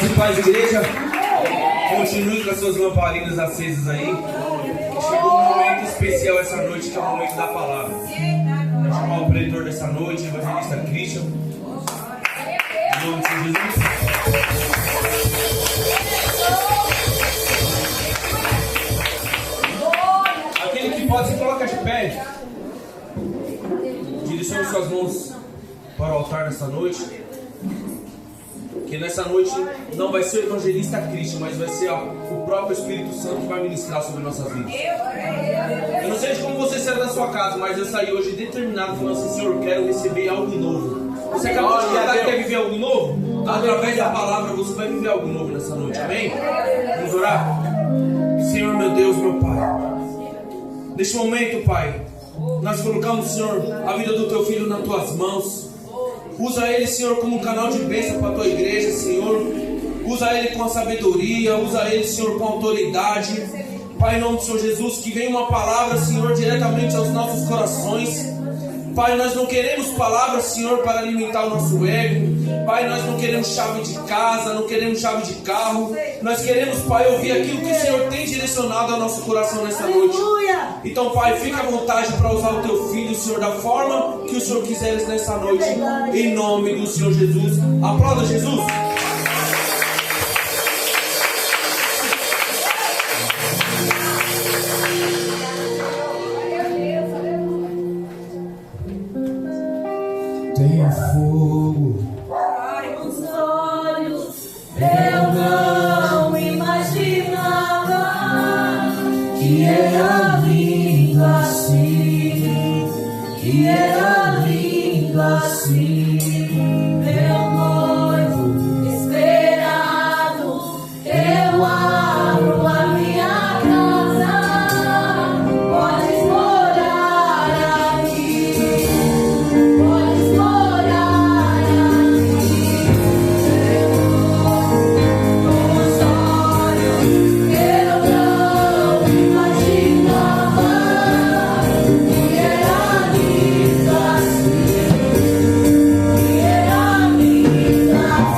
Graça e paz, igreja. Continue com as suas lamparinas acesas aí. Chegou um momento especial essa noite, que é o momento da palavra. Vou chamar o pretor dessa noite, o evangelista Christian. Em nome de Jesus. Aquele que pode se colocar de pé. Direcione suas mãos para o altar nessa noite. Que nessa noite não vai ser o evangelista Cristo, mas vai ser o próprio Espírito Santo que vai ministrar sobre nossas vidas. Eu não sei de como você saiu da sua casa, mas eu saí hoje determinado, falando assim: Senhor, eu quero receber algo novo. Você acabou de cantar que quer viver algo novo? Através da palavra você vai viver algo novo nessa noite, amém? Vamos orar? Senhor, meu Deus, meu Pai, neste momento, Pai, nós colocamos, Senhor, a vida do Teu Filho nas Tuas mãos. Usa ele, Senhor, como um canal de bênção para a Tua igreja, Senhor. Usa ele com a sabedoria. Usa ele, Senhor, com autoridade. Pai, em nome do Senhor Jesus, que venha uma palavra, Senhor, diretamente aos nossos corações. Pai, nós não queremos palavras, Senhor, para alimentar o nosso ego. Pai, nós não queremos chave de casa, não queremos chave de carro. Nós queremos, Pai, ouvir aquilo que o Senhor tem direcionado ao nosso coração nessa noite. Então, Pai, fica à vontade para usar o Teu Filho, Senhor, da forma que o Senhor quiseres nessa noite. Em nome do Senhor Jesus. Aplauda Jesus. Tem fogo nos olhos, eu não imaginava que era lindo assim, que era lindo assim. Meu noivo esperado, eu abro a minha casa, podes morar aqui, podes morar aqui. Nos olhos, eu não imaginava que era lindo assim, que era lindo assim.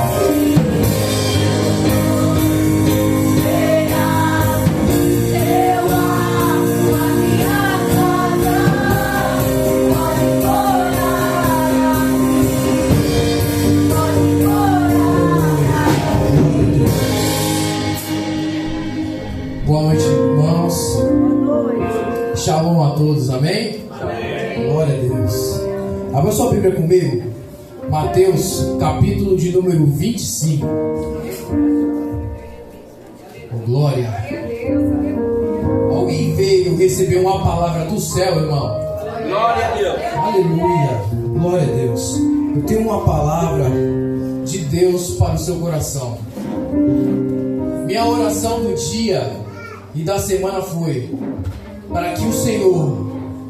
Eu abro a minha casa, pode morar aqui, pode morar aqui. Boa noite, irmãos. Boa noite. Shalom a todos, amém? Glória a Deus. Abra sua Bíblia comigo. Mateus, capítulo de número 25. Oh, glória. Alguém veio receber uma palavra do céu, irmão. Glória a Deus. Aleluia. Glória a Deus. Eu tenho uma palavra de Deus para o seu coração. Minha oração do dia e da semana foi para que o Senhor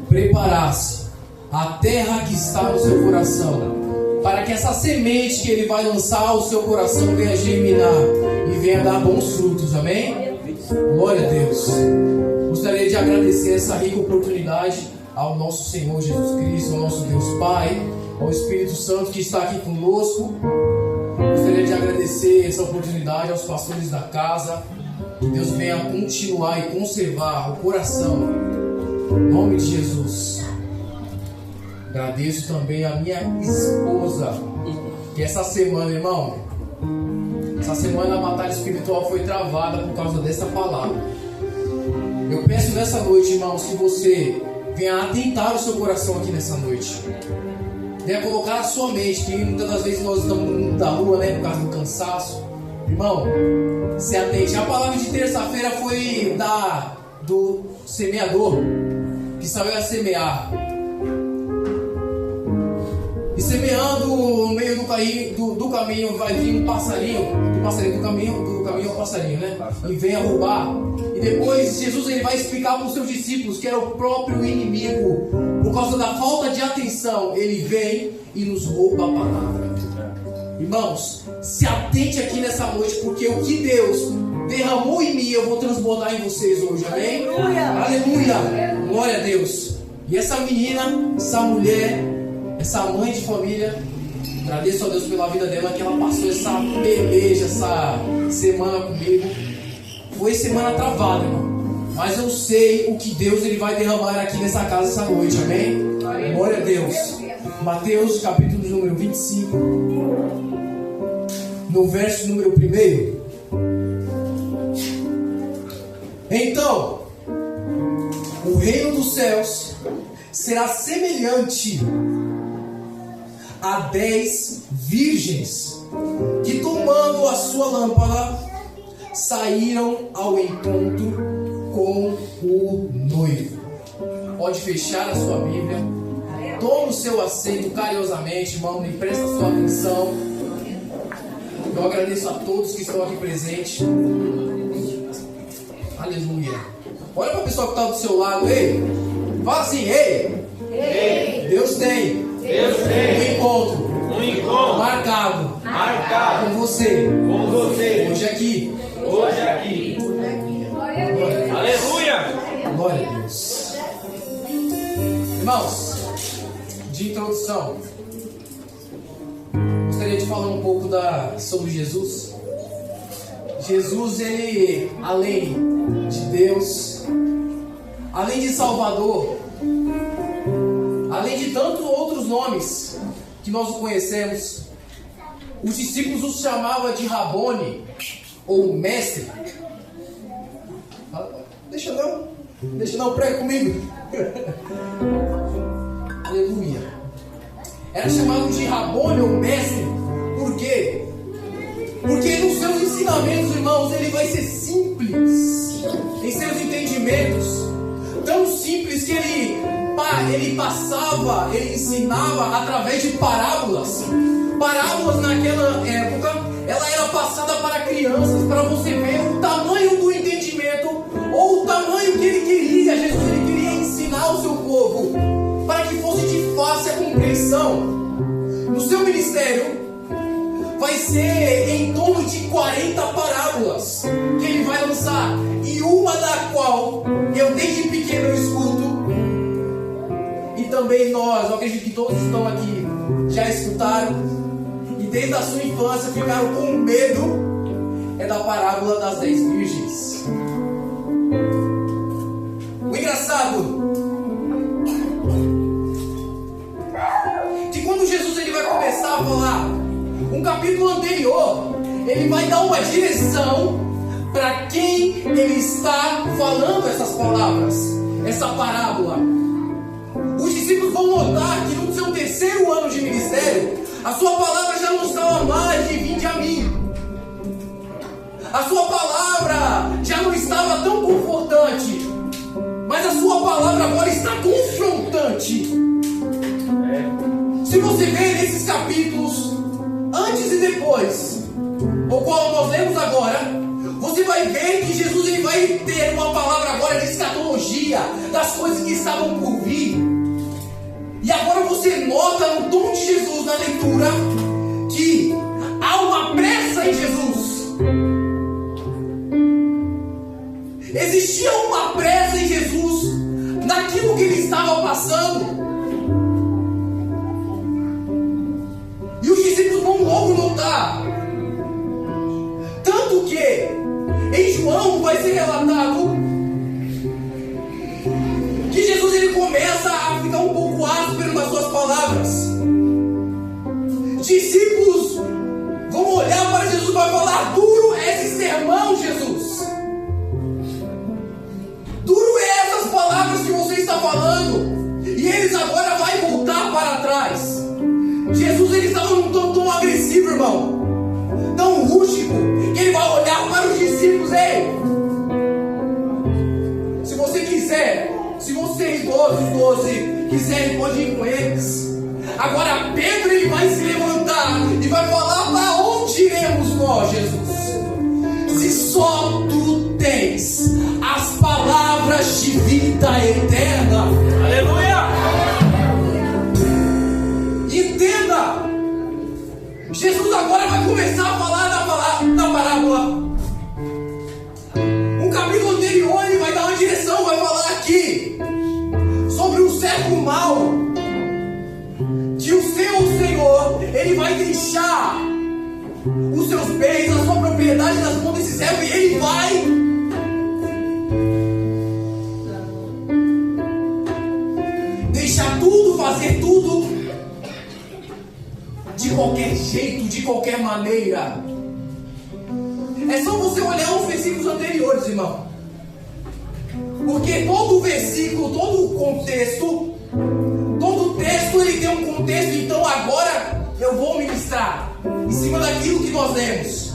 preparasse a terra que está no seu coração, para que essa semente que Ele vai lançar ao seu coração venha germinar e venha dar bons frutos, amém? Glória a Deus. Gostaria de agradecer essa rica oportunidade ao nosso Senhor Jesus Cristo, ao nosso Deus Pai, ao Espírito Santo que está aqui conosco. Gostaria de agradecer essa oportunidade aos pastores da casa. Que Deus venha continuar e conservar o coração. Em nome de Jesus. Agradeço também a minha esposa. Que essa semana, irmão, essa semana a batalha espiritual foi travada por causa dessa palavra. Eu peço nessa noite, irmãos, que você venha atentar o seu coração aqui nessa noite. Venha colocar a sua mente, que muitas das vezes nós estamos no mundo da rua, né, por causa do cansaço. Irmão, se atente. A palavra de terça-feira foi do semeador, que saiu a semear. E semeando no meio do caminho vai vir um passarinho. Do caminho é um passarinho, né? E vem a roubar. E depois Jesus ele vai explicar para os seus discípulos que era o próprio inimigo. Por causa da falta de atenção, ele vem e nos rouba a palavra. Irmãos, se atente aqui nessa noite, porque o que Deus derramou em mim, eu vou transbordar em vocês hoje, amém? Aleluia! Aleluia! Glória a Deus! E essa menina, essa mulher, essa mãe de família, Agradeço a Deus pela vida dela, que ela passou essa peleja, essa semana comigo. Foi semana travada, irmão. Mas eu sei o que Deus ele vai derramar aqui nessa casa essa noite, amém? Glória a Deus. Mateus capítulo número 25, no verso número 1. Então, o reino dos céus será semelhante a 10 virgens que, tomando a sua lâmpada, saíram ao encontro com o noivo. Pode fechar a sua Bíblia. Tome o seu assento carinhosamente, irmão, e presta a sua atenção. Eu agradeço a todos que estão aqui presentes. Aleluia. Olha para a pessoa que está do seu lado. Ei, fala assim: ei, Deus tem um encontro marcado com você hoje aqui. Aleluia. Glória a Deus. Irmãos, de introdução, gostaria de falar um pouco sobre Jesus. Jesus, ele, além de Deus, além de Salvador, além de tantos outros nomes que nós o conhecemos, os discípulos o chamavam de Rabone, ou mestre. Deixa não, prega comigo. Aleluia. Era chamado de Rabone, ou mestre. Por quê? Porque nos seus ensinamentos, irmãos, ele vai ser simples em seus entendimentos, tão simples que ele passava, ele ensinava através de parábolas. Parábolas naquela época, ela era passada para crianças, para você ver o tamanho do entendimento, ou o tamanho que ele queria. Jesus, ele queria ensinar o seu povo, para que fosse de fácil compreensão. No seu ministério, vai ser em torno de 40 parábolas que ele vai lançar, e uma da qual eu desde pequeno eu escuto, e também nós, eu acredito que todos estão aqui já escutaram, e desde a sua infância ficaram com medo, é da parábola das 10 virgens. O engraçado que quando Jesus ele vai começar a falar um capítulo anterior, ele vai dar uma direção para quem ele está falando essas palavras, essa parábola. Os discípulos vão notar que no seu terceiro ano de ministério, a sua palavra já não estava mais de vinde a mim. A sua palavra já não estava tão confortante, mas a sua palavra agora está confrontante. Se você vê nesses capítulos, antes e depois, o qual nós lemos agora, você vai ver que Jesus ele vai ter uma palavra agora de escatologia, das coisas que estavam por vir. E agora você nota no tom de Jesus na leitura que há uma pressa em Jesus. Existia uma pressa em Jesus naquilo que ele estava passando. E os discípulos vão logo notar. Tanto que em João vai ser relatado que Jesus ele começa a ficar um pouco áspero nas suas palavras. Discípulos vão olhar para Jesus e vai falar: duro é esse sermão, Jesus. Duro é essas palavras que você está falando. E eles agora vão voltar para trás. Jesus ele estava num tom tão agressivo, irmão, tão rústico, que ele vai olhar para os discípulos: ei, se você quiser, se vocês 12 quiserem, pode ir com eles. Agora Pedro ele vai se levantar e vai falar: para onde iremos nós, Jesus? Se só tu tens as palavras de vida eterna. Aleluia. Entenda, Jesus agora vai começar a falar da parábola. Um capítulo anterior ele vai dar uma direção, vai falar aqui sobre um servo mau, que o seu Senhor ele vai deixar os seus bens, a sua propriedade nas mãos desse servo e ele vai deixar tudo, fazer tudo de qualquer jeito, de qualquer maneira. É só você olhar os versículos anteriores, irmão. Porque todo versículo, todo o contexto, todo texto ele tem um contexto. Então agora eu vou ministrar em cima daquilo que nós lemos.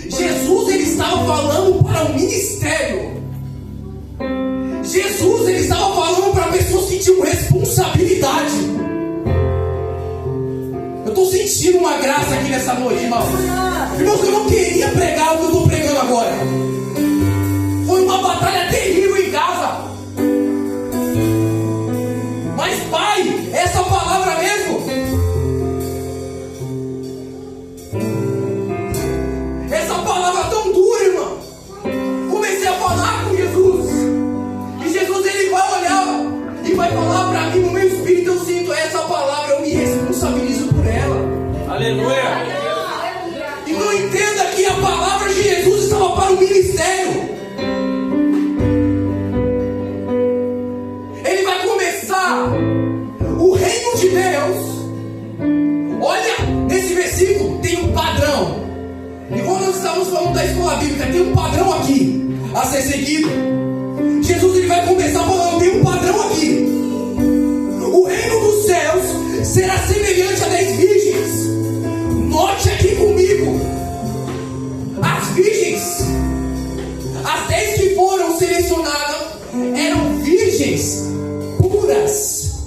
Jesus ele estava falando para o ministério. Jesus ele estava falando para pessoas que tinham responsabilidade. Eu estou sentindo uma graça aqui nessa noite, irmão. Irmãos, eu não queria pregar o que eu estou pregando agora. Foi uma batalha terrível em casa. Mas, Pai, essa palavra mesmo. Essa palavra tão dura, irmão. Comecei a falar com Jesus. E Jesus, ele vai olhar e vai falar para mim no meu espírito. Eu sinto essa palavra, eu me responsabilizo por ela. Aleluia. Então entenda que a palavra de Jesus estava para o ministério. Ele vai começar o reino de Deus. Olha, nesse versículo tem um padrão. E quando nós estamos falando da escola bíblica, tem um padrão aqui a ser seguido. Jesus ele vai começar falando, tem um padrão aqui. O reino dos céus será semelhante a 10 virgens. Note aqui comigo. As virgens, as 10 que foram selecionadas, eram virgens puras.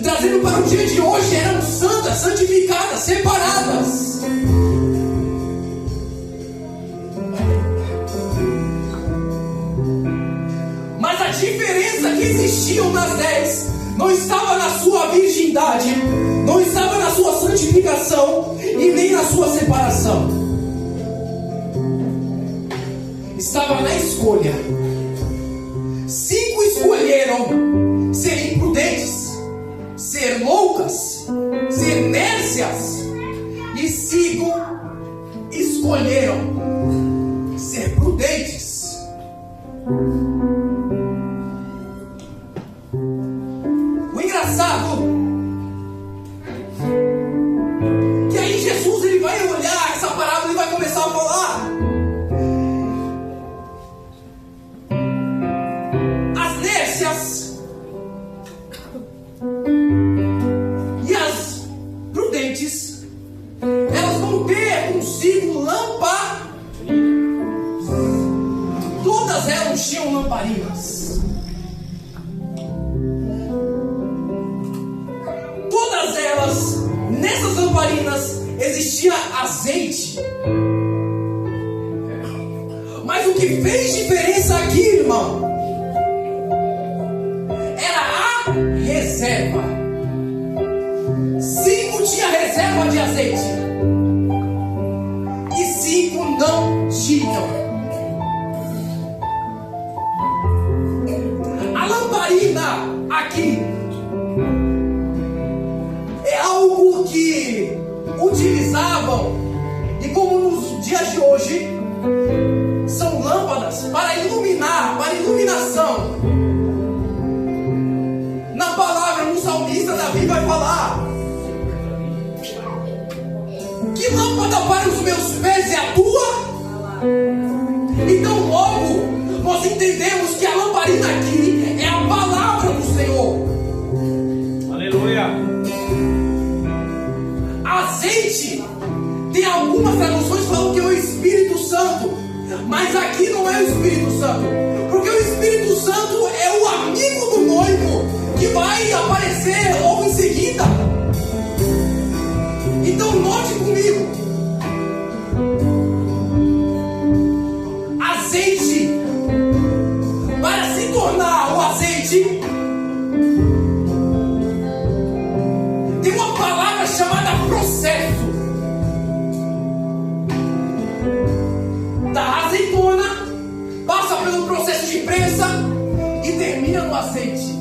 Trazendo para o dia de hoje, eram santas, santificadas, separadas. Mas a diferença que existiam nas 10 não estava na sua virgindade, não estava na sua santificação e nem na sua separação. Estava na escolha. 5 escolheram ser imprudentes, ser loucas, ser nércias. E 5 escolheram ser prudentes. O engraçado que aí Jesus ele vai olhar essa parábola e vai começar a falar. As nércias e as prudentes, elas vão ter consigo lâmpadas. Todas elas tinham lamparinas. Todas elas, nessas lamparinas, existia azeite. Mas o que fez diferença aqui, irmão, era a reserva. 5 tinha reserva de azeite e 5 não tinham. A lamparina aqui é algo que utilizavam, e como nos dias de hoje, são lâmpadas para iluminar, para iluminação. Na palavra, no salmista Davi vai falar: que lâmpada para os meus pés é a tua? Então logo nós entendemos que a lamparina aqui é a palavra do Senhor. Aleluia. Azeite, tem algumas traduções que falam que é o Espírito Santo, mas aqui não é o Espírito Santo, porque o Espírito Santo é o amigo do noivo que vai aparecer logo em seguida. Então note comigo, azeite, para se tornar o azeite, tem uma palavra chamada processo. Da azeitona, passa pelo processo de prensa e termina no azeite.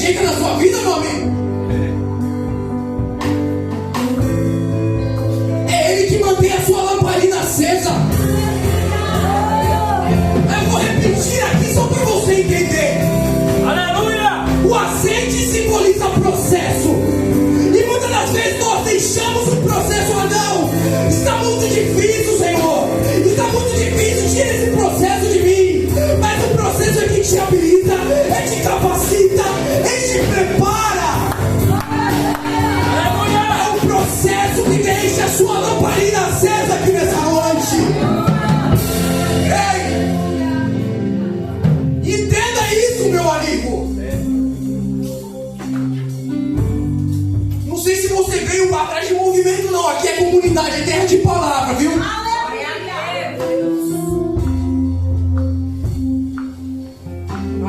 chega na sua vida, meu amigo. É Ele que mantém a sua lamparina acesa. Eu vou repetir aqui só para você entender. Aleluia! O azeite simboliza processo. E muitas das vezes nós deixamos o processo. Não, está muito difícil, Senhor. Está muito difícil, tira esse processo de mim. Mas o processo é que te habilita, é que te capacita, é que te prepara. É o processo que deixa a sua lamparina acesa aqui nessa noite. Ei! Entenda isso, meu amigo. Não sei se você veio atrás de movimento, não. Aqui é comunidade, é terra de palavra, viu? Ah,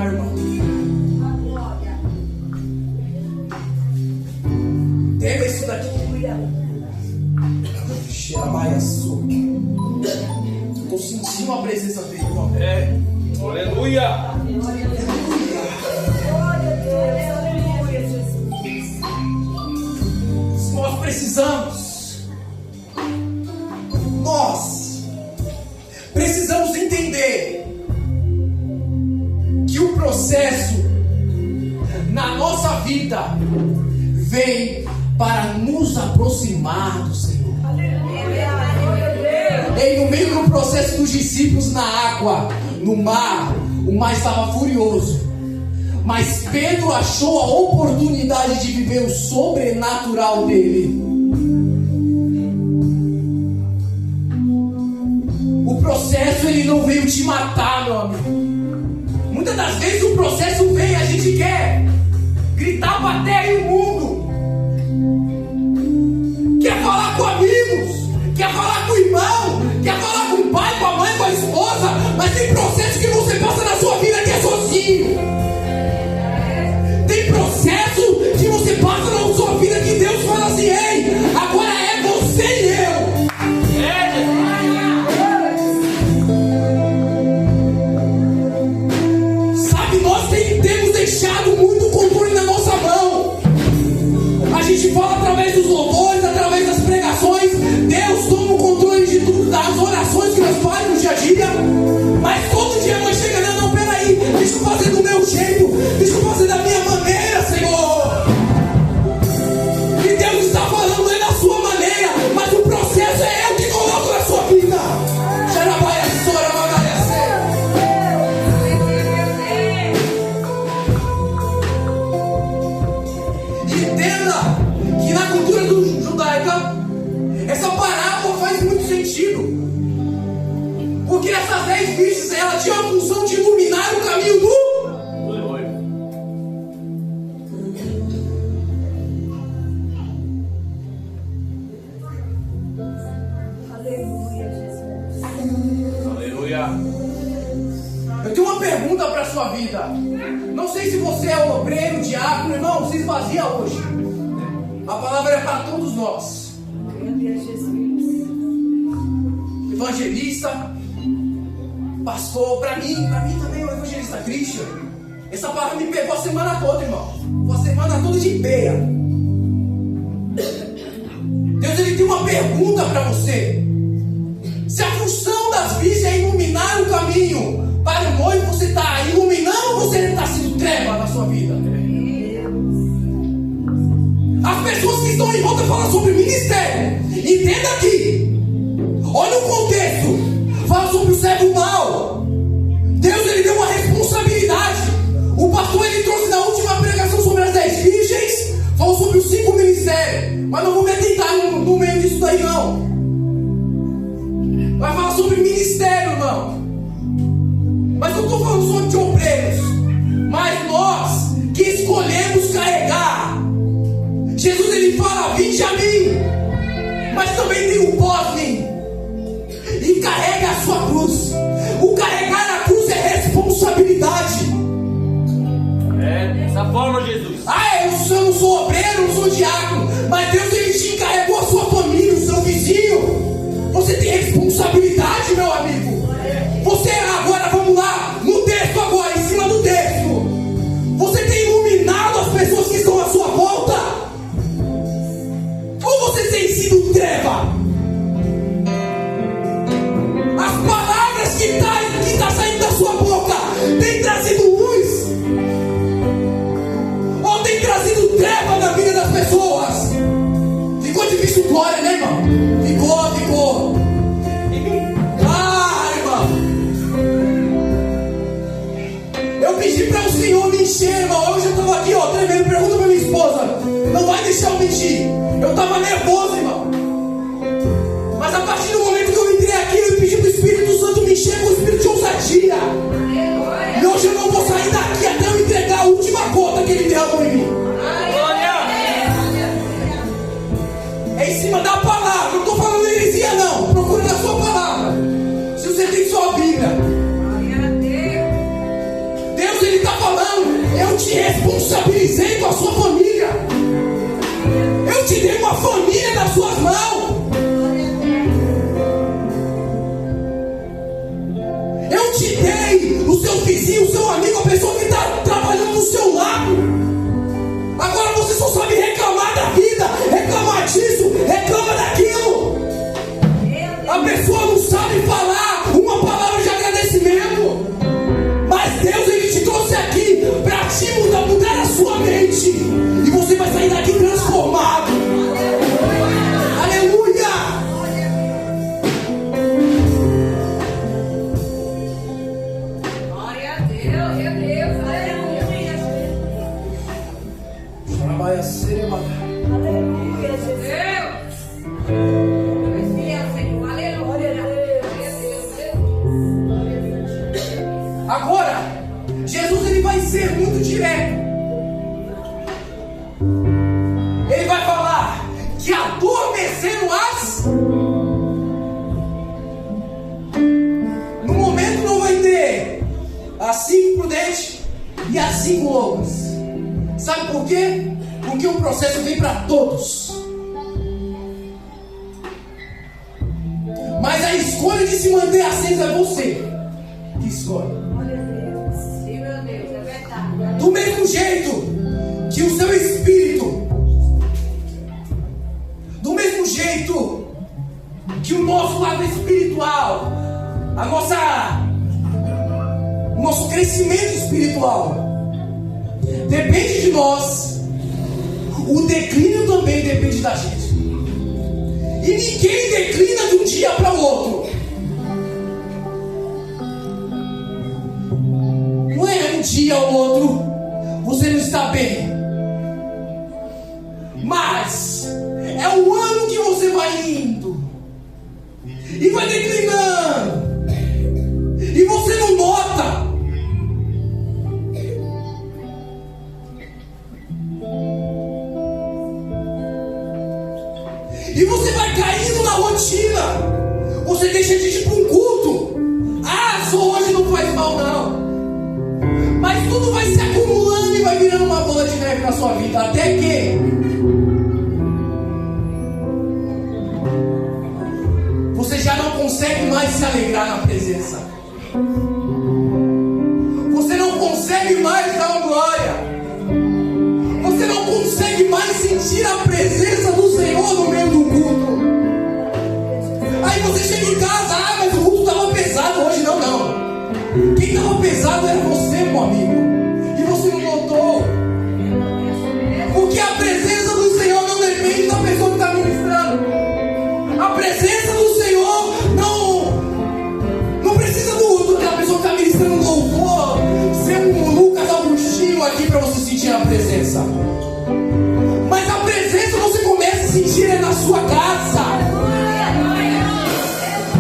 irmão. Pega isso daqui. Xerabaiaçu. Estou sentindo a presença dele, irmão. Aleluia! Nós precisamos entender que o processo na nossa vida vem para nos aproximar do Senhor. E no meio do processo dos discípulos na água, no mar, o mar estava furioso. Mas Pedro achou a oportunidade de viver o sobrenatural dele. O processo, ele não veio te matar, meu amigo. Muitas das vezes o processo vem, a gente quer gritar para a terra e o mundo. Quer falar com amigos, quer falar com o irmão, quer falar com o pai, com a mãe, com a esposa. Mas tem processo que você passa na sua vida que é sozinho. Tem processo que você passa na sua vida que Deus fala assim: ei, agora é você e eu. Sabe, nós temos deixado muito controle na nossa mão. A gente fala através dos louvores, através das pregações. Deus toma o controle de tudo, das orações que nós fazemos no dia a dia. Mas todo dia nós chegamos, não, peraí, deixa eu fazer do meu jeito, deixa eu fazer da minha maneira, Senhor. E Deus está falando é da sua maneira, mas o processo é eu que coloco na sua vida. Entenda que na cultura judaica essa parábola faz muito sentido. Porque essas 10 virgens, ela tinha a função de iluminar o caminho do... Aleluia! Eu tenho uma pergunta para a sua vida. Não sei se você é obreiro, diácono, irmão, se esvazia hoje. A palavra é para todos nós. Evangelista, pastor, para mim também é um evangelista Christian. Essa palavra me pegou a semana toda, irmão. Foi a semana toda de peia. Deus, ele tem uma pergunta para você. Se a função das virgens é iluminar o caminho para o noivo, você está iluminando ou você está sendo treva na sua vida? As pessoas que estão em volta falam sobre ministério. Entenda aqui. Olha o contexto. Fala sobre o servo mau. Deus, ele deu uma responsabilidade. O pastor, ele trouxe na última pregação sobre as 10 virgens. Falou sobre os 5 ministérios. Mas não vou me atentar no meio disso daí, não. Vai falar sobre ministério, irmão. Mas eu estou falando sobre de obreiros. Mas nós que escolhemos carregar. Jesus, ele fala: vinde a mim. Mas também tem o pós-mim. E carrega a sua cruz. O carregar a cruz é responsabilidade. Dessa forma, Jesus. Eu não sou obreiro, não sou diácono. Mas Deus, ele te encarregou a sua família, o seu vizinho. Você tem responsabilidade, meu amigo. Você agora, vamos lá, no texto agora, em cima do texto. Você tem iluminado as deixar eu mentir. Eu estava nervoso, irmão. Mas a partir do momento que eu entrei aqui, eu pedi para o Espírito Santo me encher com o espírito de ousadia. E hoje eu não vou sair daqui até eu entregar a última gota que ele derramou em mim. É em cima da palavra. Não estou falando heresia, não. Procure na sua palavra. Se você tem sua Bíblia. Deus, Ele está falando. Eu te responsabilizei com a sua família. Eu te dei uma família nas suas mãos. Eu te dei o seu vizinho, o seu amigo, a pessoa que está trabalhando do seu lado. Agora você só sabe reclamar da vida, reclamar disso, reclama daquilo. A pessoa não sabe falar uma palavra de agradecimento. Mas Deus, Ele te trouxe aqui para te mudar a sua mente. E você vai sair daqui transformado. Aleluia! Glória a Deus, meu Deus, aleluia. Trabalha cedo, Aleluia, Jesus. Aleluia, Agora, Jesus ele vai ser muito direto. Ele vai falar que adormeceram as. No momento não vai ter as 5 prudentes e as 5 loucas. Sabe por quê? Porque o processo vem para todos. Mas a escolha de se manter acesa é você que escolhe. sim, meu Deus, é verdade. Do mesmo jeito que o seu espírito, do mesmo jeito que o nosso lado espiritual, o nosso crescimento espiritual depende de nós, o declínio também depende da gente. E ninguém declina de um dia para o outro. Não é um dia ou outro você não está bem, mas é o ano que você vai indo e vai declinando e você não nota. E você vai caindo na rotina. Você deixa de ir para um culto. Ah, só hoje não faz mal não. Mas tudo vai se acumulando e vai virando uma bola de neve na sua vida. Até que você já não consegue mais se alegrar na presença. Você não consegue mais dar uma glória. Você não consegue mais sentir a presença do Senhor no meio do culto. Aí você chega em casa, mas o culto estava pesado hoje. Não. Quem estava pesado era você, meu amigo. E você não notou. Porque a presença do Senhor não depende da pessoa que está ministrando. A presença do Senhor não precisa da pessoa que está ministrando louvor ser um Lucas Augustinho aqui para você sentir a presença. Mas a presença você começa a sentir na sua casa.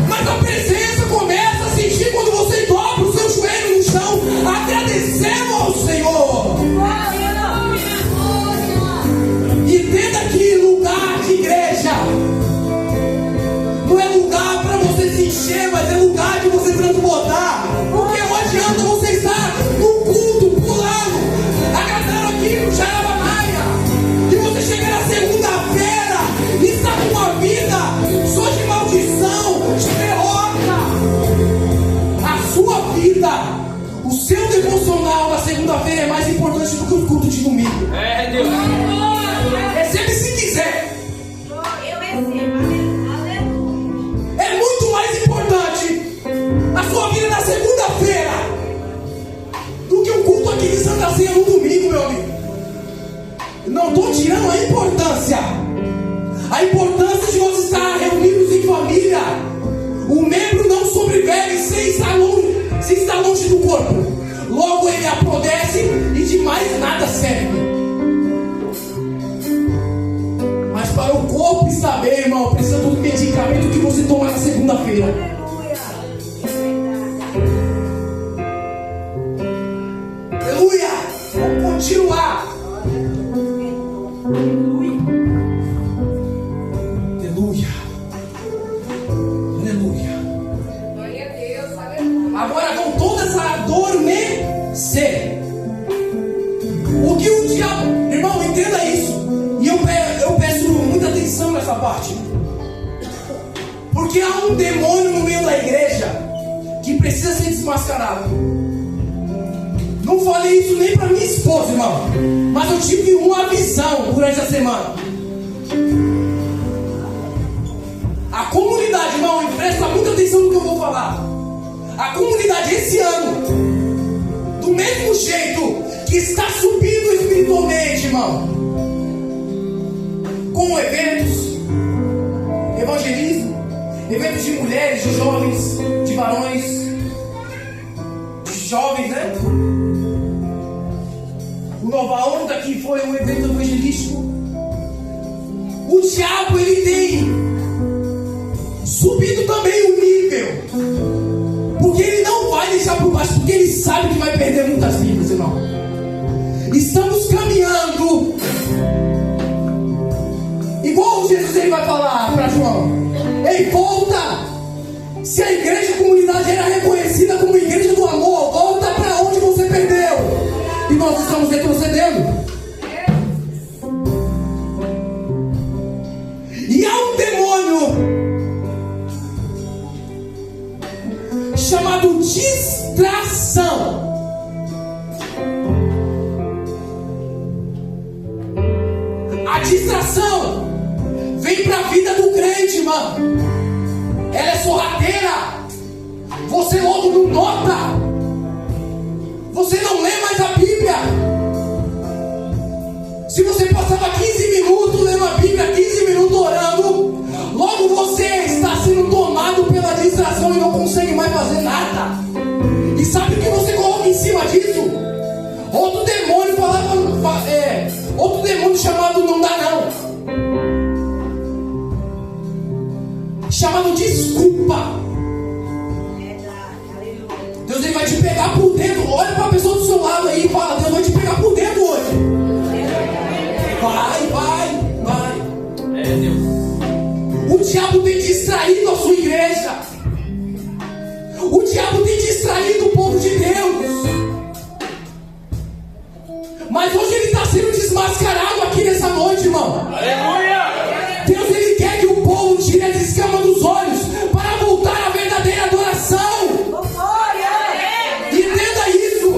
Mas a presença começa a sentir quando você dobra o seu joelho no chão, agradecendo ao Senhor. E entenda que lugar de igreja não é lugar para você se encher, mas é lugar de você transbordar. Porque não adianta você estar no culto pulando, agradando aqui no Jarabanaia, e você chegar na segunda-feira e está com uma vida só de maldição, de derrota. A sua vida, o seu devocional na segunda-feira é mais importante do que o culto de domingo. É, Deus. Recebe se quiser. Eu recebo, aleluia. É muito mais importante a sua vida na segunda-feira do que o culto aqui de Santa Ceia no domingo, meu amigo. Não estou tirando a importância de você estar reunidos em família. O membro não sobrevive se está longe do corpo. Logo ele apodrece e de mais nada serve. corpo está bem, irmão, precisa do medicamento que você toma na segunda-feira. Aleluia! Vamos continuar. Aleluia. Aleluia. Agora com toda essa adormecer. O que o diabo... Irmão, entenda isso. E eu peço muita atenção nessa parte. Porque há um demônio no meio da igreja que precisa ser desmascarado. Não falei isso nem para minha esposa, irmão. Mas eu tive uma visão durante a semana. A comunidade, irmão, presta muita atenção no que eu vou falar. A comunidade esse ano, do mesmo jeito que está subindo espiritualmente, irmão, com eventos, evangelismo, eventos de mulheres, de jovens, de varões, de jovens, né? O Nova Onda, que foi um evento evangelístico. O diabo, ele tem subido também o nível, porque ele não vai deixar por baixo, porque ele sabe que vai perder muitas vidas, irmão. Estamos caminhando igual Jesus, ele vai falar para João: ei, volta. Se a igreja, a comunidade era reconhecida como igreja do amor, volta para onde você perdeu. E nós estamos retrocedendo. E há um demônio chamado distração. A distração vem para a vida do crente, mano. Ela é sorrateira. Você logo não nota. Você não lê mais a Bíblia. Se você passava 15 minutos lendo a Bíblia, 15 minutos orando, logo você está sendo tomado pela distração e não consegue mais fazer nada. E sabe o que você coloca em cima disso? Outro demônio outro demônio chamado não dá não. Chamado desculpa. Deus, ele vai te pegar por dentro. Olha para a pessoa do seu lado aí e fala: Deus vai te pegar por dentro hoje. Vai. É Deus. O diabo tem distraído a sua igreja. O diabo tem distraído o povo de Deus. Mas hoje ele está sendo desmascarado aqui nessa noite, irmão. Aleluia! Deus, ele quer que o povo tire as escamas dos olhos para voltar à verdadeira adoração. Entenda isso.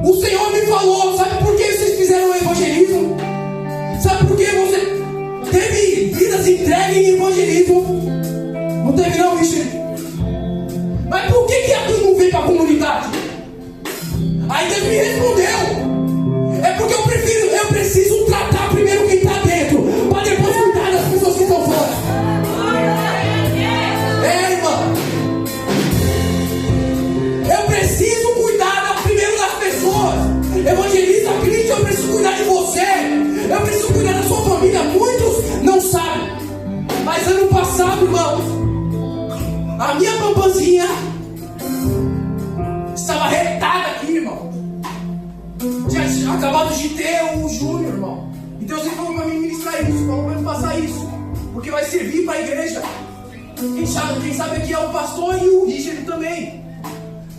O Senhor me falou: sabe por que vocês fizeram o evangelismo? Sabe por que você teve vidas entregues em evangelismo? Não teve não, bicho. Mas por que aquilo não veio para a comunidade? Aí Deus me respondeu: é porque eu preciso tratar primeiro quem está dentro, para depois cuidar das pessoas que estão fora. É, irmão. Eu preciso cuidar primeiro das pessoas. Evangelista, crente, eu preciso cuidar de você. Eu preciso cuidar da sua família. Muitos não sabem. Mas ano passado, irmãos, a minha pampanzinha estava retada aqui, irmão. Tinha acabado de ter o Júnior, irmão. E Deus falou para mim ministrar isso, falou para mim passar isso, porque vai servir para a igreja. Quem sabe aqui é o pastor e o Richard também.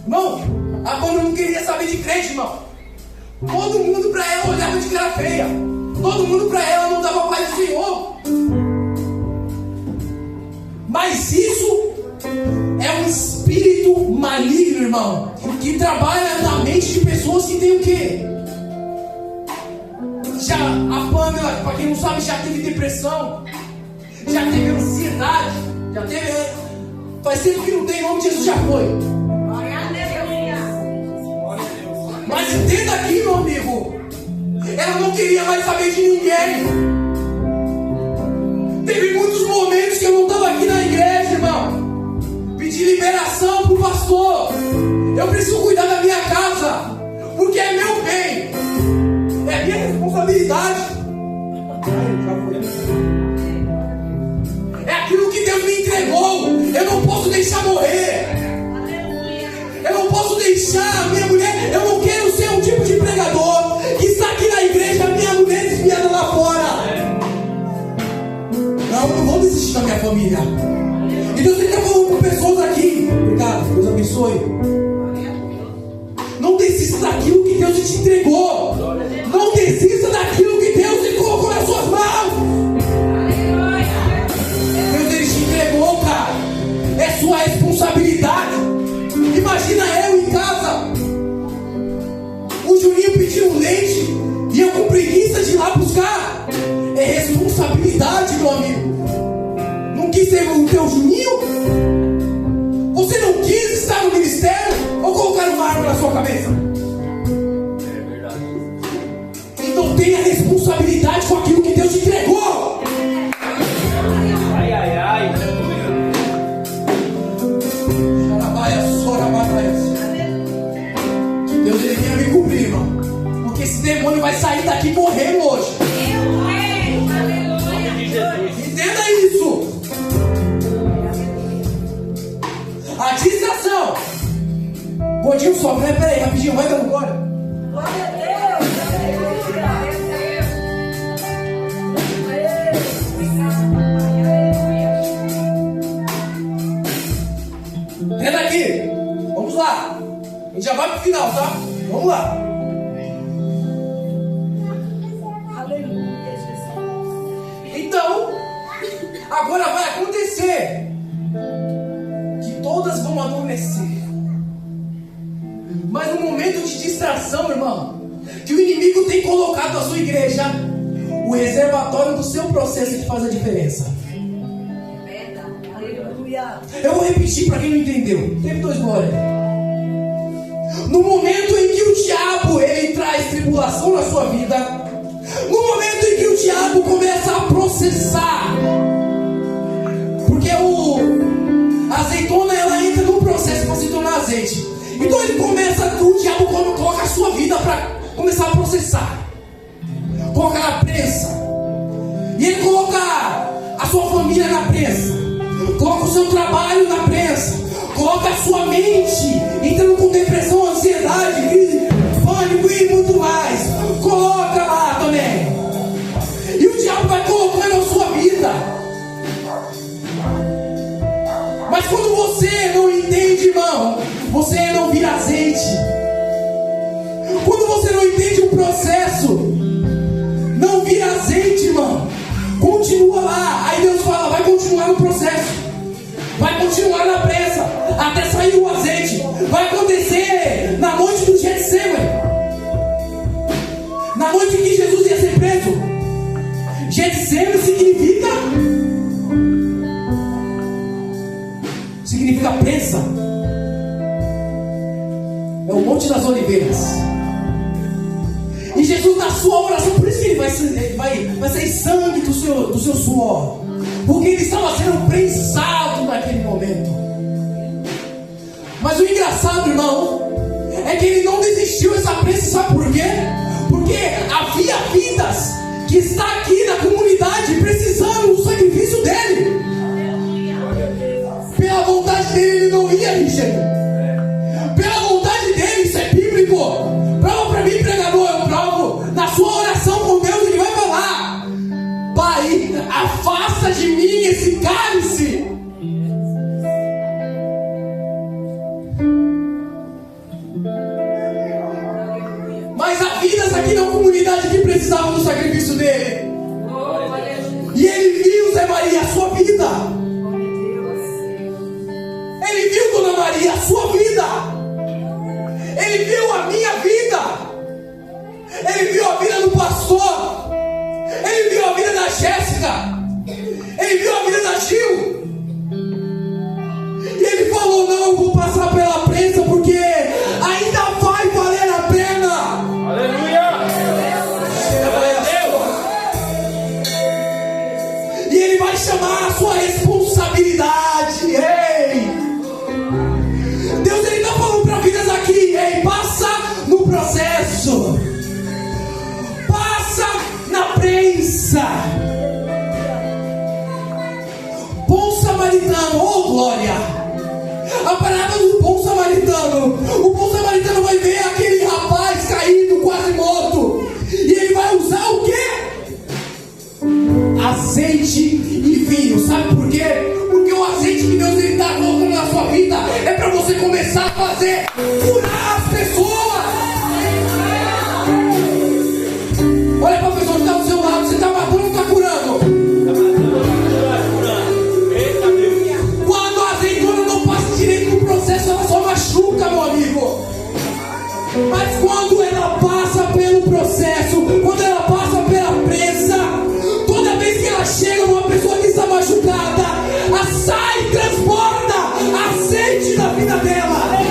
Irmão, a banda não queria saber de crente, irmão. Todo mundo para ela olhava de cara feia. Todo mundo para ela não dava paz do Senhor. Mas isso é um espírito maligno, irmão, que trabalha na mente de pessoas que têm o quê? Já a Pamela, para quem não sabe, já teve depressão, já teve ansiedade, já teve. Faz tempo que não tem, em nome de Jesus já foi. Mas entenda aqui, meu amigo, ela não queria mais saber de ninguém. Teve muitos momentos que eu não estava aqui na igreja, irmão. Pedi liberação pro pastor. Eu preciso cuidar da minha casa, porque é meu bem, é minha responsabilidade. deixar morrer. Eu não posso deixar a minha mulher. Eu não quero ser um tipo de pregador que está aqui na igreja, a minha mulher desviada lá fora. Não, eu não vou desistir da minha família. E Deus está falando com pessoas aqui. Obrigado, Deus abençoe. Não desista daquilo que Deus te entregou. Não desista daquilo que Deus te colocou nas suas mãos. Deus, Ele te entregou, cara. É sua responsabilidade. Imagina eu em casa. O Juninho pediu leite e eu com preguiça de ir lá buscar. É responsabilidade, meu amigo. Não quis ser o teu Juninho? Você não quis estar no ministério? Ou colocar uma arma na sua cabeça? É verdade. Então tenha responsabilidade com aquilo que Deus te entregou. Ai, ai, ai. Deus, Ele venha me cobrir, irmão. Porque esse demônio vai sair daqui morrendo hoje. Entenda isso. A distração. Gordinho sobe, né? Pera aí, rapidinho, vai dando glória. Glória a Deus. Entenda aqui. Vamos lá. A gente já vai pro final, tá? Vamos lá. Aleluia, Jesus. Então, agora vai acontecer que todas vão adormecer. Mas no momento de distração, irmão, que o inimigo tem colocado na sua igreja, o reservatório do seu processo que faz a diferença. Aleluia. Eu vou repetir para quem não entendeu. Teve 2 glórias. No momento em que o diabo ele traz tribulação na sua vida, no momento em que o diabo começa a processar, porque a azeitona ela entra num processo para se tornar azeite. Então o diabo coloca a sua vida para começar a processar, coloca na prensa, e ele coloca a sua família na prensa, coloca o seu trabalho na prensa, coloca a sua mente entrando com depressão, ansiedade, crise, pânico e muito mais. Coloca lá também. E o diabo vai colocando a sua vida. Mas quando você não entende, irmão, você não vira azeite. Quando você não entende o processo, não vira azeite, irmão. Continua lá. Aí Deus fala, vai continuar no processo. Vai continuar na pressa até sair o azeite. Vai acontecer na noite do Getsemane, na noite em que Jesus ia ser preso. Getsemane significa prensa. É o Monte das Oliveiras. E Jesus, na sua oração, por isso que ele vai sair sangue do seu suor, porque ele estava sendo prensado naquele momento. Mas o engraçado, irmão, é que ele não desistiu dessa prensa. Sabe por quê? Porque havia vidas que está aqui na comunidade precisando do sacrifício dele. Pela vontade dele ele não ia, Richard. Pela vontade dele, isso é bíblico. Prova para mim, pregador, eu provo. Na sua oração com Deus ele vai falar: Pai, afasta de mim esse cálice. Mas há vidas aqui na comunidade que precisavam do sacrifício dele. E ele viu, Zé Maria, a sua vida. Ele viu, Dona Maria, a sua vida. Ele viu a minha vida. Ele viu a vida do pastor. Ele viu a vida da Jéssica. Ele viu a vida da Gil. E ele falou: não, eu vou passar pela prensa porque ainda vai valer a pena. Aleluia! E ele vai chamar a sua responsabilidade. Ei! Deus, ele está falando para vidas aqui. Ei, passa no processo. Passa na prensa. Bom samaritano, oh glória. samaritano. O bom samaritano vai ver aquele rapaz caído, quase morto. E ele vai usar o quê? Azeite e vinho. Sabe por quê? Porque o azeite que Deus está colocando na sua vida é para você começar a fazer curar as pessoas. Olha para a pessoa que está do seu lado. Você está matando ou está curando? Quando a azeitona não passa direito no processo, ela só machuca, meu amigo. Mas quando ela passa pelo processo, quando ela passa pela prensa, toda vez que ela chega numa pessoa que está machucada, sai e transborda azeite na vida dela. E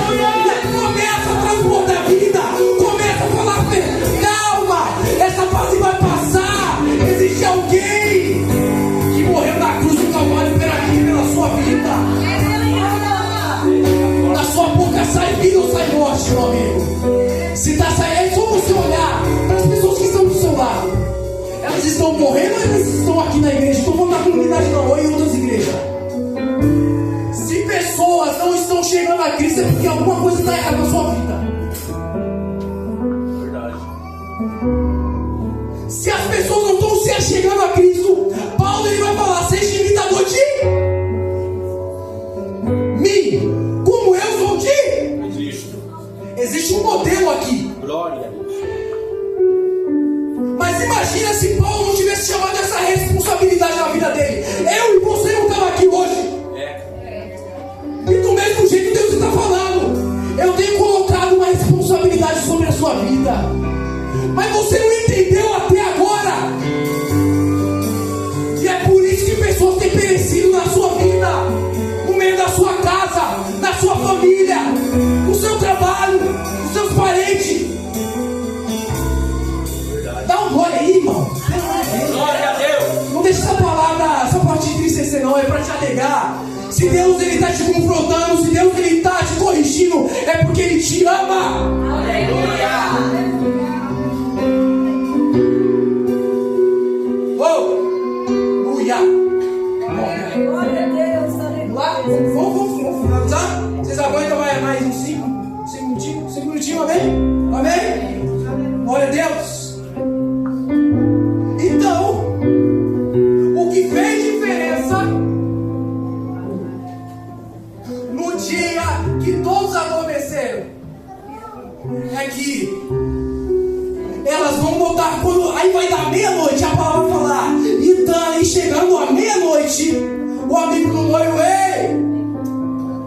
começa a transbordar a vida, começa a falar: calma, essa fase vai passar. Existe alguém que morreu na cruz do Calvário pela sua vida. Da sua boca sai vida ou sai morte, meu amigo? Se está saindo, é só você olhar para as pessoas que estão do seu lado. Elas estão morrendo ou elas estão aqui na igreja? Estou falando na comunidade não, ou em outras igrejas. Se pessoas não estão chegando a Cristo, é porque alguma coisa está errada na sua vida. Verdade. Se as pessoas não estão se chegando a Cristo, Paulo ele vai falar: seja imitador de mim, como eu sou de. Existe um modelo aqui. Glória a Deus. Mas imagina se Paulo não tivesse chamado essa responsabilidade na vida dele. Eu e você não estava aqui hoje. E do mesmo jeito Deus está falando: eu tenho colocado uma responsabilidade sobre a sua vida. Mas você não entendeu até agora. E é por isso que pessoas têm perecido na sua vida, no meio da sua casa, na sua família, no seu trabalho, nos seus parentes. Dá um glória aí, irmão. Glória a Deus. Não deixa essa palavra, essa parte de entristecer não, é para te alegar. Se Deus ele está te confrontando, se Deus ele está te corrigindo, é porque Ele te ama. Aleluia. Glória a Deus, aleluia. Vamos finalizar? Vocês aguentam mais uns 5 minutinhos, amém? Amém? Glória a Deus. Então, o que fez diferença no dia que todos adormeceram é que elas vão botar quando. Aí vai dar meia-noite, a palavra vai falar. E chegando à meia-noite, o amigo do noivo: ei,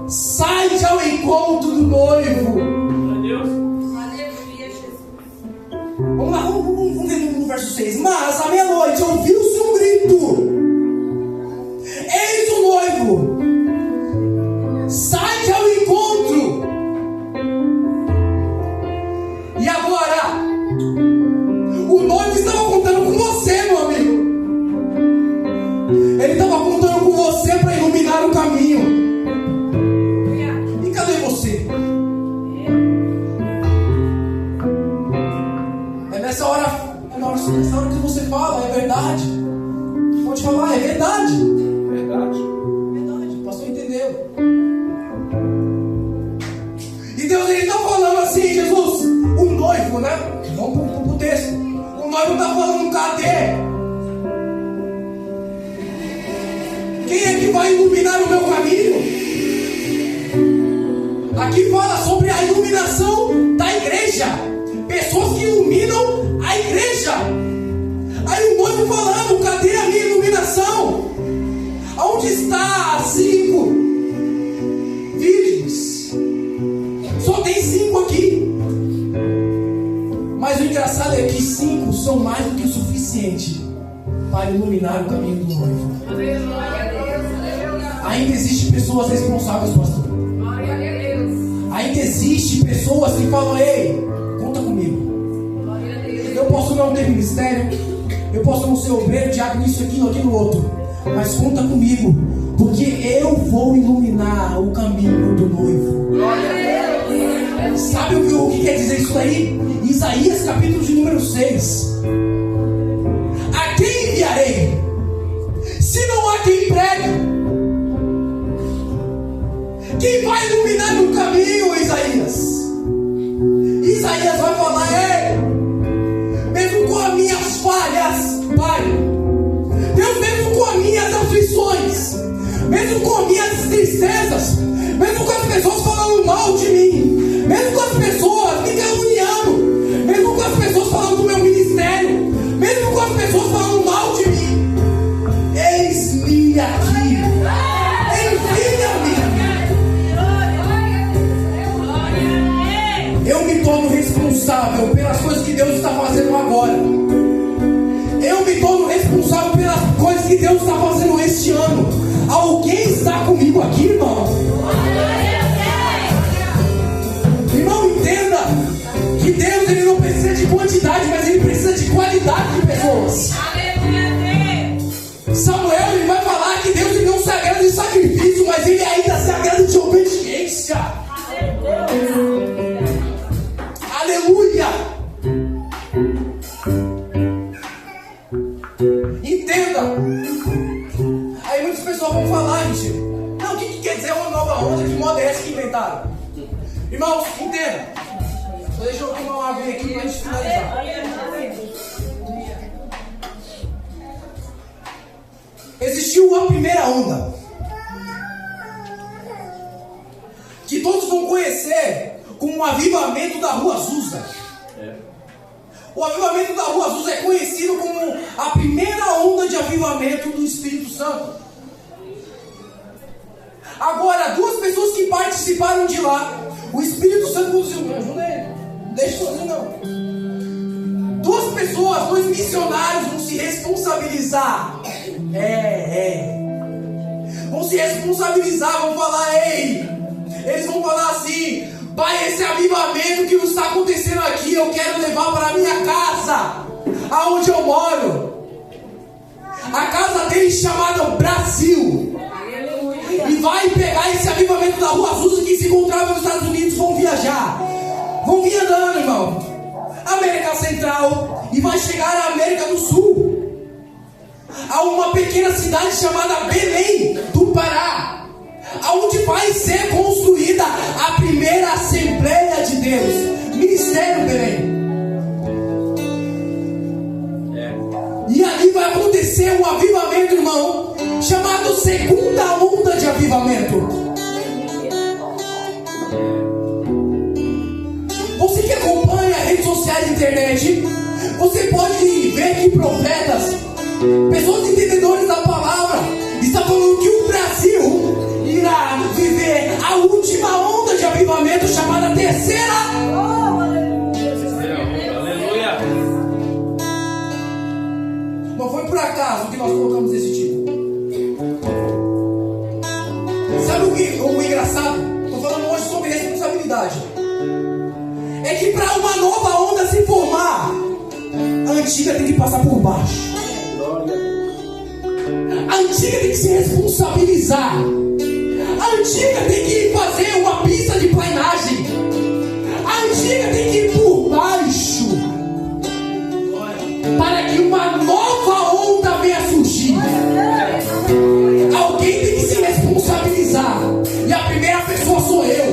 sai ao encontro do noivo. Aleluia, Jesus. Vamos lá, vamos ver no verso 6. Mas à meia-noite ouviu-se um grito: eis o noivo, sai ao encontro. E agora, o noivo estava contando com você, meu amigo. Ele estava contando com você para iluminar o caminho. E cadê você? É nessa hora que você fala: é verdade. Pode falar: é verdade. Verdade. Verdade, o pastor entendeu. E Deus ele está falando assim: Jesus, o noivo, né? Vamos pro texto. O noivo está falando: cadê? Quem é que vai iluminar o meu caminho? Aqui fala sobre a iluminação da igreja. Pessoas que iluminam a igreja. Aí o noivo falando: cadê a minha iluminação? Aonde está as 5 virgens? Só tem 5 aqui. Mas o engraçado é que 5 são mais do que o suficiente para iluminar o caminho do noivo. Ainda existem pessoas responsáveis, pastor. Ainda existem pessoas que falam: ei, conta comigo. Eu posso não ter ministério, eu posso não ser obreiro, diácono, isso, aquilo, aquilo, outro, mas conta comigo, porque eu vou iluminar o caminho do noivo. Sabe o que quer dizer isso aí? Isaías capítulo de número 6. A quem enviarei, se não há quem pregue? Quem vai iluminar o caminho, Isaías? quantidade de pessoas. Samuel, ele vai falar que Deus não se agrada de sacrifício, mas ele ainda se agrada de obediência. Aleluia. Entenda. Aí muitas pessoas vão falar, gente, não, o que quer dizer uma nova onda? Que moda é essa que inventaram? Irmãos, entenda. Deixa eu tomar uma água aqui pra gente finalizar. Existiu a primeira onda, que todos vão conhecer como o avivamento da Rua Azusa. O avivamento da Rua Azusa é conhecido como a primeira onda de avivamento do Espírito Santo. Agora, duas pessoas que participaram de lá, o Espírito Santo conduziu, me ajuda aí, não deixa sozinho não. Duas pessoas, dois missionários vão se responsabilizar. Vão se responsabilizar, vão falar, eles vão falar assim: Pai, esse avivamento que está acontecendo aqui, eu quero levar para a minha casa, aonde eu moro. A casa deles chamada Brasil. E vai pegar esse avivamento da Rua Azusa que se encontrava nos Estados Unidos, vão viajar. Vão vir andando, irmão. América Central, e vai chegar à América do Sul, a uma pequena cidade chamada Belém do Pará, aonde vai ser construída a primeira Assembleia de Deus, Ministério Belém. E ali vai acontecer um avivamento, irmão, chamado segunda onda de avivamento. Você que acompanha redes sociais e internet, você pode ver que profetas, pessoas entendedoras da palavra, estão falando que o Brasil irá viver a última onda de avivamento, chamada terceira. Aleluia. Não foi por acaso que nós colocamos esse título. Sabe o engraçado? Estou falando hoje sobre responsabilidade. É que para uma nova onda se formar, a antiga tem que passar por baixo. A antiga tem que se responsabilizar. A antiga tem que fazer uma pista de planagem. A antiga tem que ir por baixo, para que uma nova onda venha surgir. Alguém tem que se responsabilizar. E a primeira pessoa sou eu.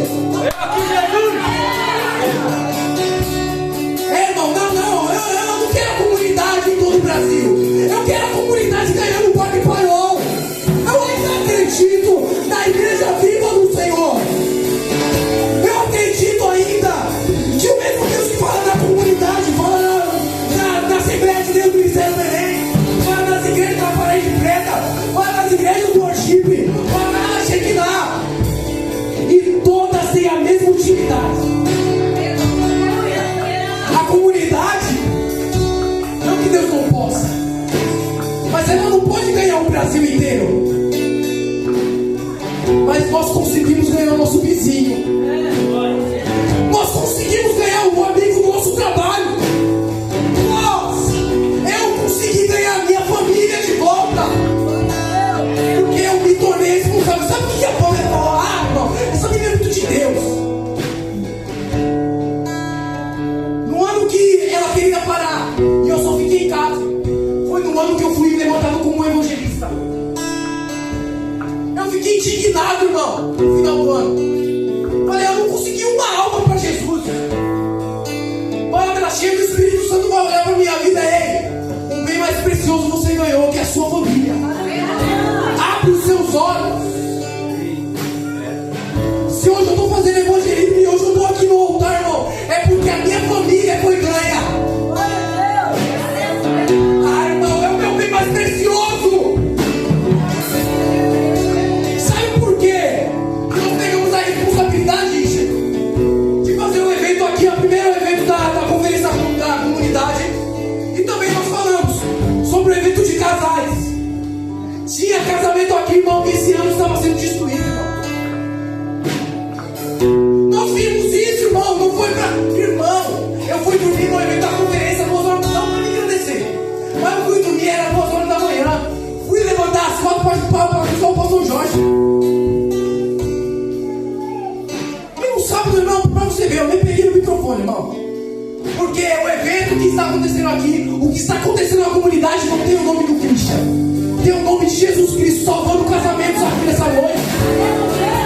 Irmão, eu não quero a comunidade em todo o Brasil. Eu quero a comunidade ganhando o Parque Paiol. Eu ainda acredito na igreja viva do Senhor. Eu acredito ainda que o mesmo Deus que fala na comunidade, fala na Assembleia de Deus do Ministério Belém, fala nas igrejas da Parede Preta, fala nas igrejas do Worship, fala na Shekinah. E todas têm a mesma utilidade. A comunidade, não que Deus não possa, mas ela não pode ganhar o Brasil inteiro. Mas nós conseguimos ganhar o nosso vizinho. Nós conseguimos ganhar o amigo do nosso trabalho. Eu consegui ganhar a minha família de volta, porque eu me tornei responsável. Sabe o que a Paula falou? Irmão, essa menina é muito de Deus. No ano que ela queria parar e eu só fiquei em casa, foi no ano que eu fui levantado como evangelista. Eu fiquei indignado, irmão, no final do ano. Falei, eu não consegui uma alma para Jesus. Palavra cheia do Espírito Santo vai olhar para minha vida. Um bem mais precioso você ganhou, que é a sua família. Abre os seus olhos. Se hoje eu estou fazendo evangelismo e hoje eu estou aqui no altar, irmão, é porque a minha família foi ganha. Irmão, é o meu bem mais precioso. Sabe por quê? Nós pegamos a responsabilidade de fazer um evento aqui, o primeiro evento da conferência da comunidade. E também nós falamos sobre o evento de casais. Tinha casamento aqui, irmão, que esse ano estava sendo destruído, irmão. Nós vimos isso, irmão, não foi pra... Irmão, eu fui dormir no evento da conferência, 2 horas da manhã, para me agradecer. que está acontecendo na comunidade não tem o nome do Cristo. Tem o nome de Jesus Cristo salvando casamentos aqui nessa noite.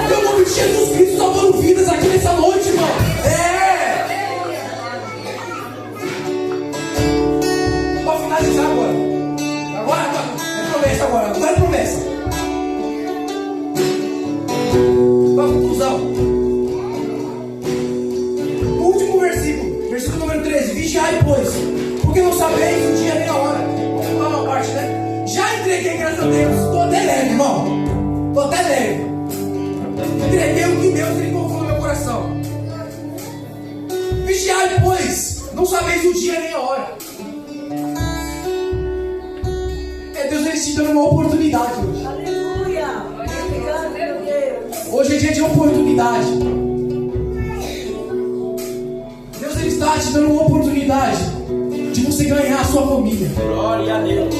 Tem o nome de Jesus Cristo salvando vidas aqui nessa noite, irmão. Para finalizar agora. É promessa agora. Agora é promessa. Para conclusão. O último versículo. Versículo número 13. Vigiai, pois, porque não sabeis o dia nem a hora. Vamos falar uma parte, né? Já entreguei, graças a Deus. Estou até leve, irmão. Estou até leve. Entreguei o que Deus ele colocou no meu coração. Vigiai, pois, não sabeis o dia nem a hora. É Deus ele te dando uma oportunidade hoje. Aleluia. Obrigado, meu Deus. Hoje é dia de oportunidade. Deus ele está te dando uma oportunidade de você ganhar a sua família. Glória a Deus.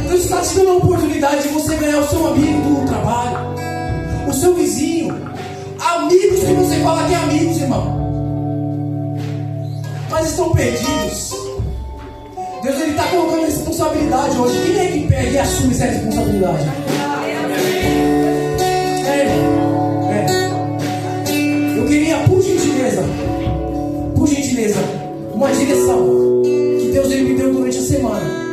Deus está te dando a oportunidade de você ganhar o seu amigo do trabalho, o seu vizinho, amigos que você fala que é amigos, irmão, mas estão perdidos. Deus ele está colocando responsabilidade hoje. Quem é que pega e assume essa responsabilidade? Eu queria, por gentileza, uma direção que Deus ele me deu durante a semana.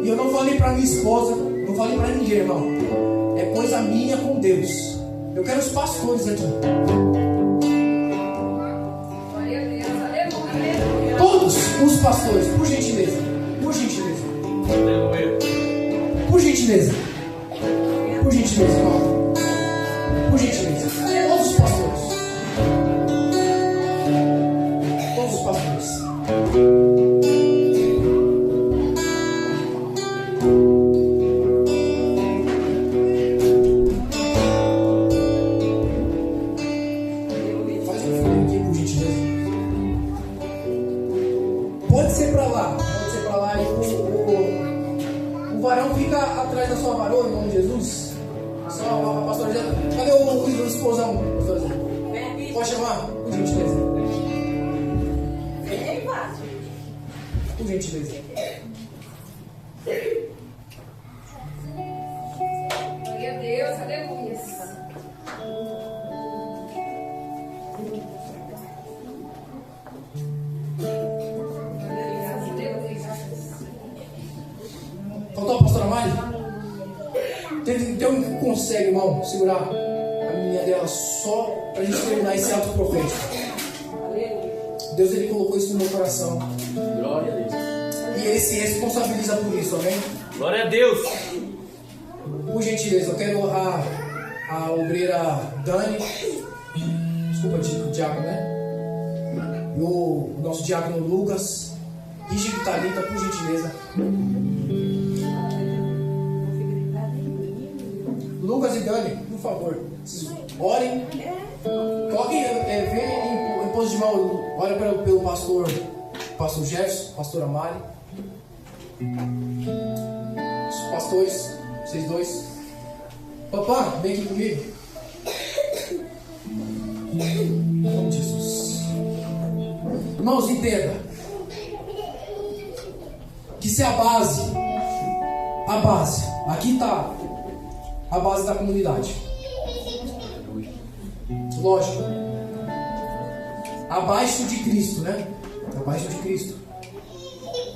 E eu não falei para minha esposa, não falei para ninguém, irmão. É coisa minha com Deus. Eu quero os pastores aqui. Todos os pastores, por gentileza. Por gentileza. Por gentileza. Por gentileza, irmão. Por gentileza. Todos os pastores. Todos os pastores. Faz um filho aqui, por gentileza. Pode ser pra lá. Pode ser pra lá e o varão fica atrás da sua varoa, em nome de Jesus. Só a pastora já. Cadê o esposão, pastora Zé? Pode chamar? Por gentileza. Por gentileza. Glória a Deus, aleluia. Faltou a pastora Mari? Tem um que consegue, irmão, segurar a menina dela só pra gente terminar esse ato profético. Deus ele colocou isso no meu coração. Glória a Deus. E ele se responsabiliza por isso, amém? Glória a Deus. Por gentileza, eu quero a obreira Dani. Desculpa, diácono, né? E o nosso diácono Lucas. Rígido Thalita, por gentileza. Lucas e Dani, por favor, vocês orem. Coloquem, vem em pose de mão, ora pelo pastor Jefferson, pastora Mari. Os pastores, vocês dois. Papá, vem aqui comigo. Em nome de Jesus. Irmãos, entenda que se a base, aqui está a base da comunidade. Lógico. Abaixo de Cristo, né? Abaixo de Cristo.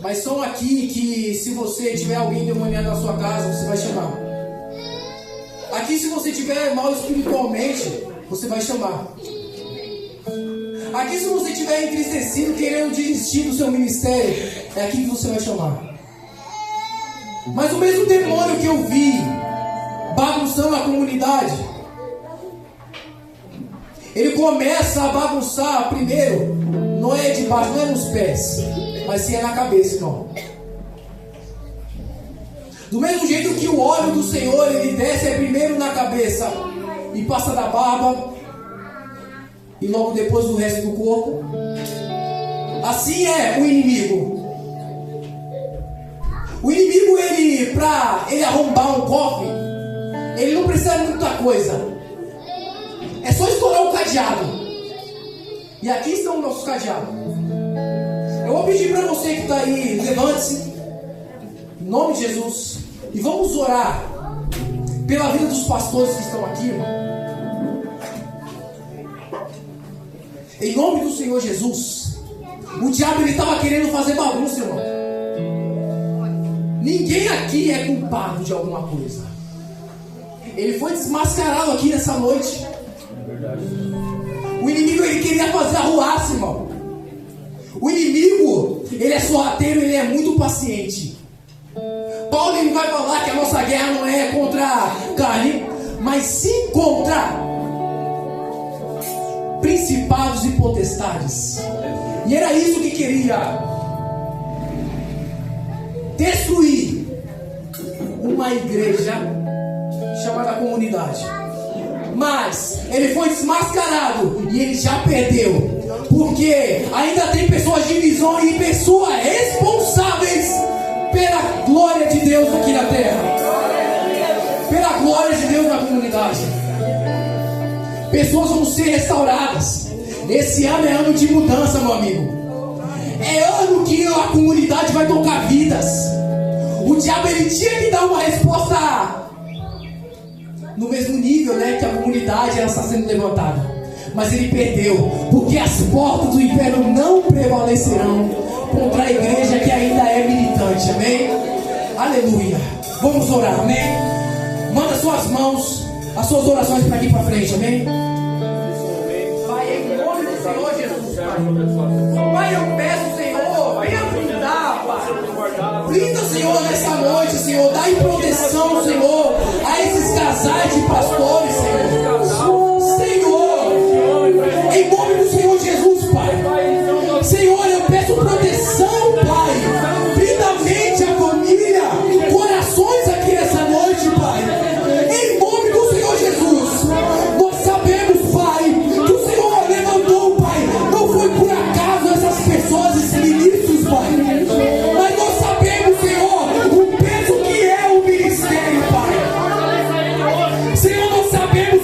Mas são aqui que se você tiver alguém demoniado na sua casa, você vai chamar. Aqui se você tiver mal espiritualmente, você vai chamar. Aqui se você tiver entristecido, querendo desistir do seu ministério, é aqui que você vai chamar. Mas o mesmo demônio que eu vi bagunçando a comunidade, ele começa a bagunçar primeiro, não é de baixo, não é nos pés, mas sim é na cabeça, irmão. Do mesmo jeito que o óleo do Senhor, ele desce primeiro na cabeça e passa da barba e logo depois do resto do corpo, assim é o inimigo. O inimigo, pra ele arrombar um cofre, ele não precisa de muita coisa. É só estourar o cadeado. E aqui estão os nossos cadeados. Eu vou pedir para você que está aí, levante-se, em nome de Jesus, e vamos orar pela vida dos pastores que estão aqui, irmão. Em nome do Senhor Jesus. O diabo, ele estava querendo fazer bagunça, irmão. Ninguém aqui é culpado de alguma coisa. Ele foi desmascarado aqui nessa noite. O inimigo, ele queria fazer arruaça, irmão. O inimigo, ele é sorrateiro, ele é muito paciente. Paulo, ele vai falar que a nossa guerra não é contra a carne, mas sim contra principados e potestades. E era isso que queria destruir uma igreja chamada comunidade. Mas ele foi desmascarado e ele já perdeu, porque ainda tem pessoas de visão e pessoas responsáveis pela glória de Deus aqui na terra, pela glória de Deus na comunidade. Pessoas vão ser restauradas. Esse ano é ano de mudança, meu amigo. É ano que a comunidade vai tocar vidas. O diabo, ele tinha que dar uma resposta no mesmo nível, né, que a comunidade ela está sendo levantada. Mas ele perdeu, porque as portas do inferno não prevalecerão contra a igreja que ainda é militante. Amém? Aleluia. Vamos orar, amém? Manda suas mãos, as suas orações para aqui para frente, amém? Pai, em nome do Senhor Jesus, Pai, eu peço, Senhor, venha brindar, Pai. Brinda, Senhor, nessa noite, Senhor. Dá em proteção, Senhor, a esses casais de pastores, Senhor. Senhor, em nome do Senhor Jesus, Pai. Senhor, eu peço proteção, Pai. Brinda a mente, a família, corações aqui nessa noite, Pai. Em nome do Senhor Jesus. Nós sabemos, Pai, que o Senhor levantou, Pai. Não foi por acaso essas pessoas, esses ministros, Pai. Mas nós sabemos, Senhor, o peso que é o ministério, Pai. Senhor, nós sabemos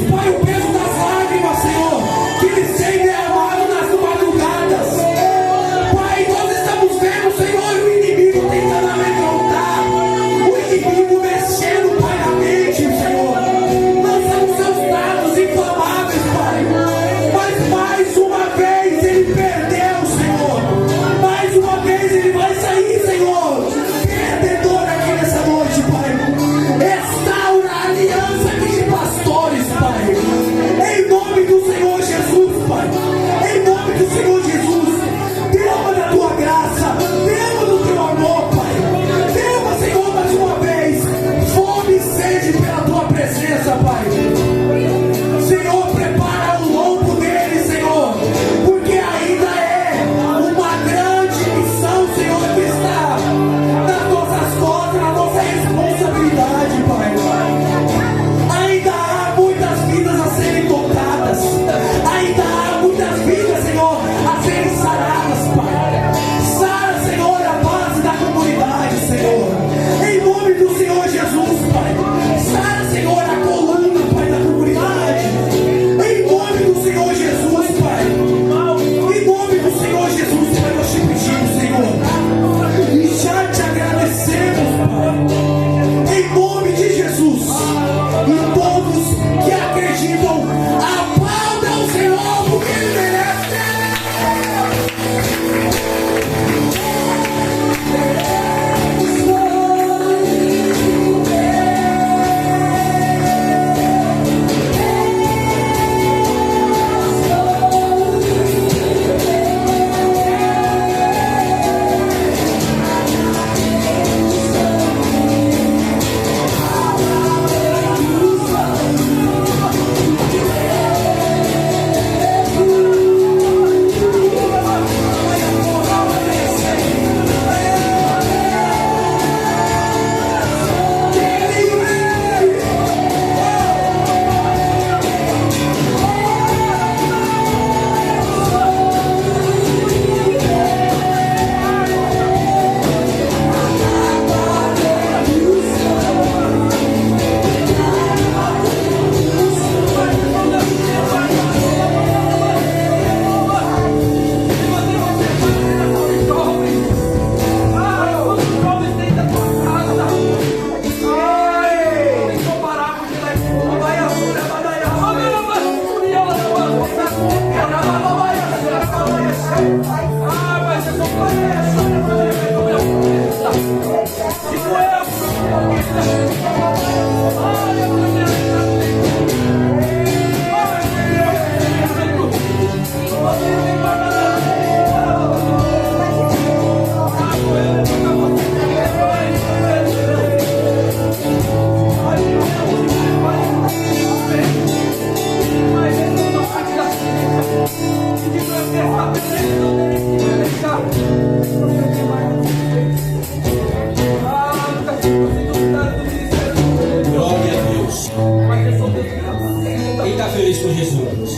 de Jesus.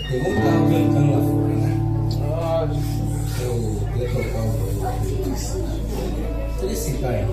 Tem um carro brincando lá fora, né? Eu ia tocar o barulho. Deixa esse cara.